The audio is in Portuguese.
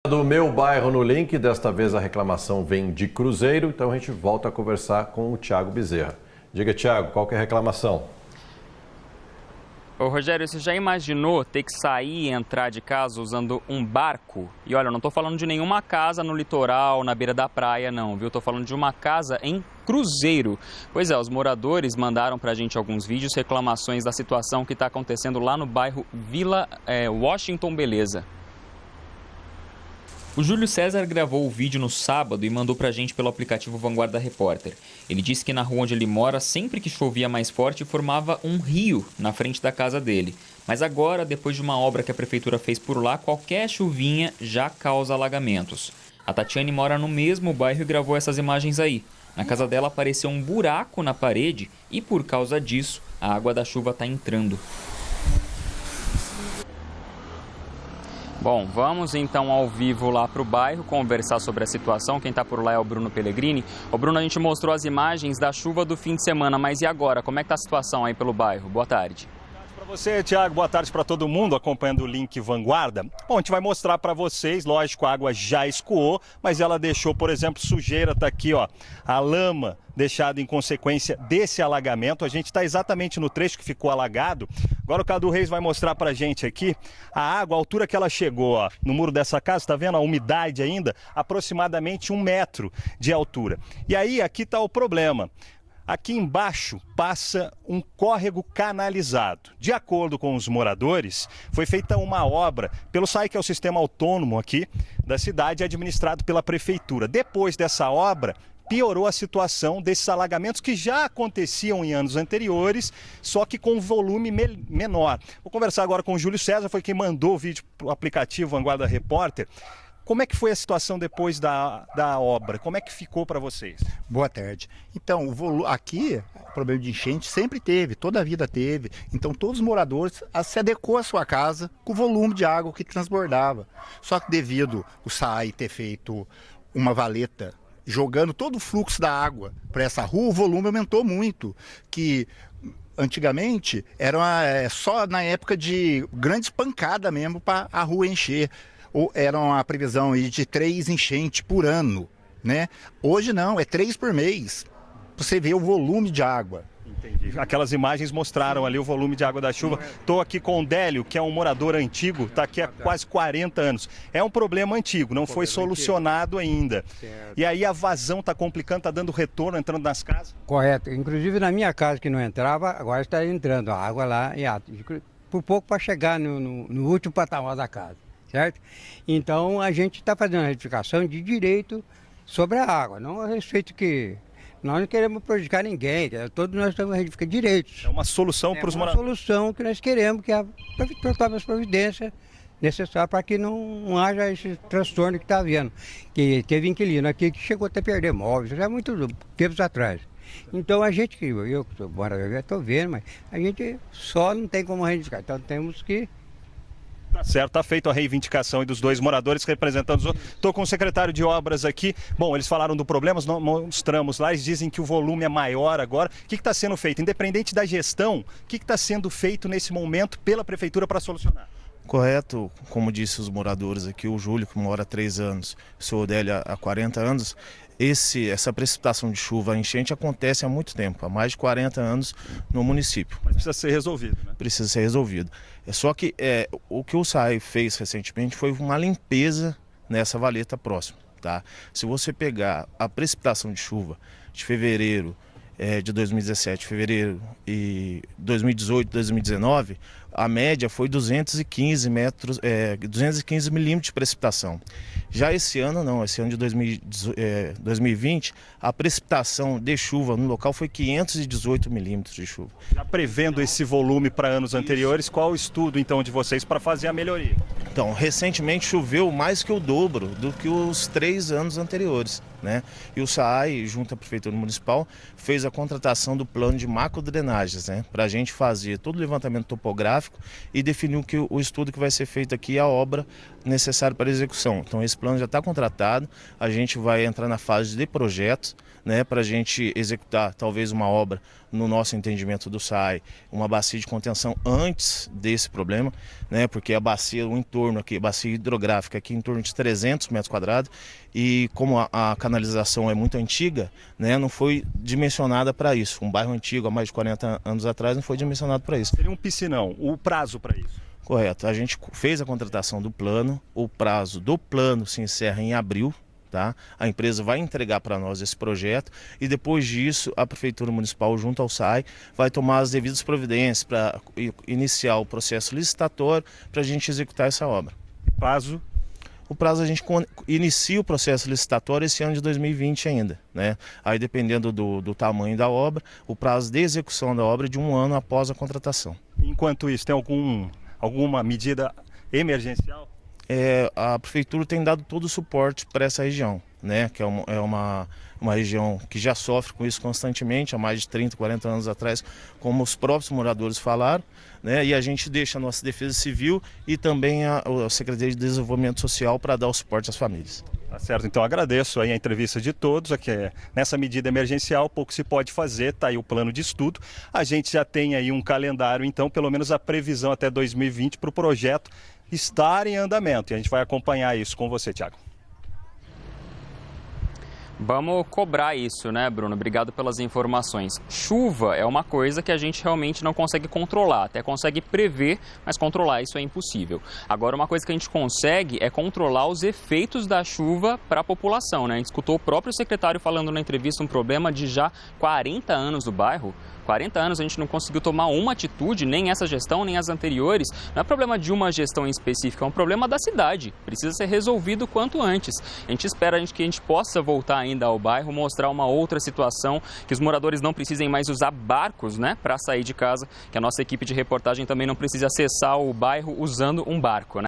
Do Meu Bairro no Link, desta vez a reclamação vem de Cruzeiro, então a gente volta a conversar com o Thiago Bezerra. Diga, Thiago, qual que é a reclamação? Ô Rogério, você já imaginou ter que sair e entrar de casa usando um barco? E olha, eu não estou falando de nenhuma casa no litoral, na beira da praia não, viu? Estou falando de uma casa em Cruzeiro. Pois é, os moradores mandaram pra gente alguns vídeos, reclamações da situação que está acontecendo lá no bairro Vila Washington Beleza. O Júlio César gravou o vídeo no sábado e mandou pra gente pelo aplicativo Vanguarda Repórter. Ele disse que na rua onde ele mora, sempre que chovia mais forte, formava um rio na frente da casa dele. Mas agora, depois de uma obra que a prefeitura fez por lá, qualquer chuvinha já causa alagamentos. A Tatiane mora no mesmo bairro e gravou essas imagens aí. Na casa dela apareceu um buraco na parede e, por causa disso, a água da chuva está entrando. Bom, vamos então ao vivo lá para o bairro conversar sobre a situação. Quem está por lá é o Bruno Pellegrini. Ô Bruno, a gente mostrou as imagens da chuva do fim de semana, mas e agora? Como é que está a situação aí pelo bairro? Boa tarde. Para você, Thiago, boa tarde para todo mundo acompanhando o Link Vanguarda. Bom, a gente vai mostrar para vocês, lógico, a água já escoou, mas ela deixou, por exemplo, sujeira, tá aqui, ó, a lama deixada em consequência desse alagamento. A gente está exatamente no trecho que ficou alagado. Agora o Cadu Reis vai mostrar pra gente aqui a água, a altura que ela chegou, ó, no muro dessa casa, tá vendo a umidade ainda? Aproximadamente 1 metro de altura. E aí, aqui tá o problema. Aqui embaixo passa um córrego canalizado. De acordo com os moradores, foi feita uma obra pelo SAI, que é o sistema autônomo aqui da cidade, administrado pela prefeitura. Depois dessa obra, piorou a situação desses alagamentos que já aconteciam em anos anteriores, só que com volume menor. Vou conversar agora com o Júlio César, foi quem mandou o vídeo para o aplicativo Vanguarda Repórter. Como é que foi a situação depois da obra? Como é que ficou para vocês? Boa tarde. Então, aqui, o problema de enchente sempre teve, toda a vida teve. Então, todos os moradores se adequou à sua casa com o volume de água que transbordava. Só que devido o SAI ter feito uma valeta jogando todo o fluxo da água para essa rua, o volume aumentou muito, que antigamente era só na época de grandes pancadas mesmo para a rua encher. Ou era uma previsão aí de 3 enchentes por ano, né? Hoje não, é 3 por mês. Você vê o volume de água. Entendi. Aquelas imagens mostraram ali o volume de água da chuva. Estou aqui com o Délio, que é um morador antigo, está aqui há quase 40 anos. É um problema antigo, não foi solucionado ainda. E aí a vazão está complicando, está dando retorno, entrando nas casas? Correto. Inclusive na minha casa que não entrava, agora está entrando a água lá, por pouco para chegar no último patamar da casa. Certo? Então a gente está fazendo uma retificação de direito sobre a água, não a respeito que nós não queremos prejudicar ninguém, todos nós estamos retificando direitos. É uma solução para os moradores. É uma solução que nós queremos, que a prefeitura tome as providências necessárias para que não haja esse transtorno que está havendo. Que teve inquilino aqui que chegou até a perder móveis, já há muito tempos atrás. Então a gente, eu que sou morador, já estou vendo, mas a gente só não tem como retificar, então temos que... Tá certo, está feita a reivindicação dos 2 moradores representando os outros. Estou com o secretário de obras aqui. Bom, eles falaram do problema, nós mostramos lá, eles dizem que o volume é maior agora. O que está sendo feito? Independente da gestão, o que está sendo feito nesse momento pela prefeitura para solucionar? Correto, como disse os moradores aqui, o Júlio, que mora há 3 anos, o senhor Odélio há 40 anos, essa precipitação de chuva, a enchente acontece há muito tempo, há mais de 40 anos no município. Mas precisa ser resolvido, né? Precisa ser resolvido. Só que o que o SAI fez recentemente foi uma limpeza nessa valeta próxima. Tá? Se você pegar a precipitação de chuva de fevereiro de 2017, fevereiro e 2018, 2019, a média foi 215 milímetros de precipitação. Já esse ano não, esse ano de 2020, a precipitação de chuva no local foi 518 milímetros de chuva. Já prevendo esse volume para anos anteriores, qual o estudo então de vocês para fazer a melhoria? Então, recentemente choveu mais que o dobro do que os 3 anos anteriores. né? E o SAAI, junto à Prefeitura Municipal, fez a contratação do plano de macrodrenagens, né? Para a gente fazer todo o levantamento topográfico e definir o estudo que vai ser feito aqui e a obra necessária para a execução. Então esse plano já está contratado, a gente vai entrar na fase de projetos, né? Para a gente executar talvez uma obra, no nosso entendimento do SAAI, uma bacia de contenção antes desse problema, né? Porque a bacia, o entorno aqui, a bacia hidrográfica aqui em torno de 300 metros quadrados e como a canalização é muito antiga, né? Não foi dimensionada para isso. Um bairro antigo, há mais de 40 anos atrás, não foi dimensionado para isso. Seria um piscinão, o prazo para isso? Correto, a gente fez a contratação do plano, o prazo do plano se encerra em abril. Tá? A empresa vai entregar para nós esse projeto e depois disso a Prefeitura Municipal junto ao SAAI vai tomar as devidas providências para iniciar o processo licitatório para a gente executar essa obra. Prazo? O prazo a gente inicia o processo licitatório esse ano de 2020 ainda, né? Aí dependendo do tamanho da obra, o prazo de execução da obra é de 1 ano após a contratação. Enquanto isso, tem alguma medida emergencial? A Prefeitura tem dado todo o suporte para essa região, né? Que é uma região que já sofre com isso constantemente, há mais de 30, 40 anos atrás, como os próprios moradores falaram, né? E a gente deixa a nossa Defesa Civil e também a Secretaria de Desenvolvimento Social para dar o suporte às famílias. Tá certo, então agradeço aí a entrevista de todos, aqui nessa medida emergencial pouco se pode fazer, tá aí o plano de estudo, a gente já tem aí um calendário, então pelo menos a previsão até 2020 para o projeto estar em andamento, e a gente vai acompanhar isso com você, Thiago. Vamos cobrar isso, né, Bruno? Obrigado pelas informações. Chuva é uma coisa que a gente realmente não consegue controlar, até consegue prever, mas controlar isso é impossível. Agora, uma coisa que a gente consegue é controlar os efeitos da chuva para a população, né? A gente escutou o próprio secretário falando na entrevista um problema de já 40 anos do bairro. 40 anos a gente não conseguiu tomar uma atitude, nem essa gestão, nem as anteriores. Não é problema de uma gestão em específica, é um problema da cidade. Precisa ser resolvido o quanto antes. A gente espera que a gente possa voltar ainda ao bairro, mostrar uma outra situação, que os moradores não precisem mais usar barcos, né, para sair de casa, que a nossa equipe de reportagem também não precise acessar o bairro usando um barco, né?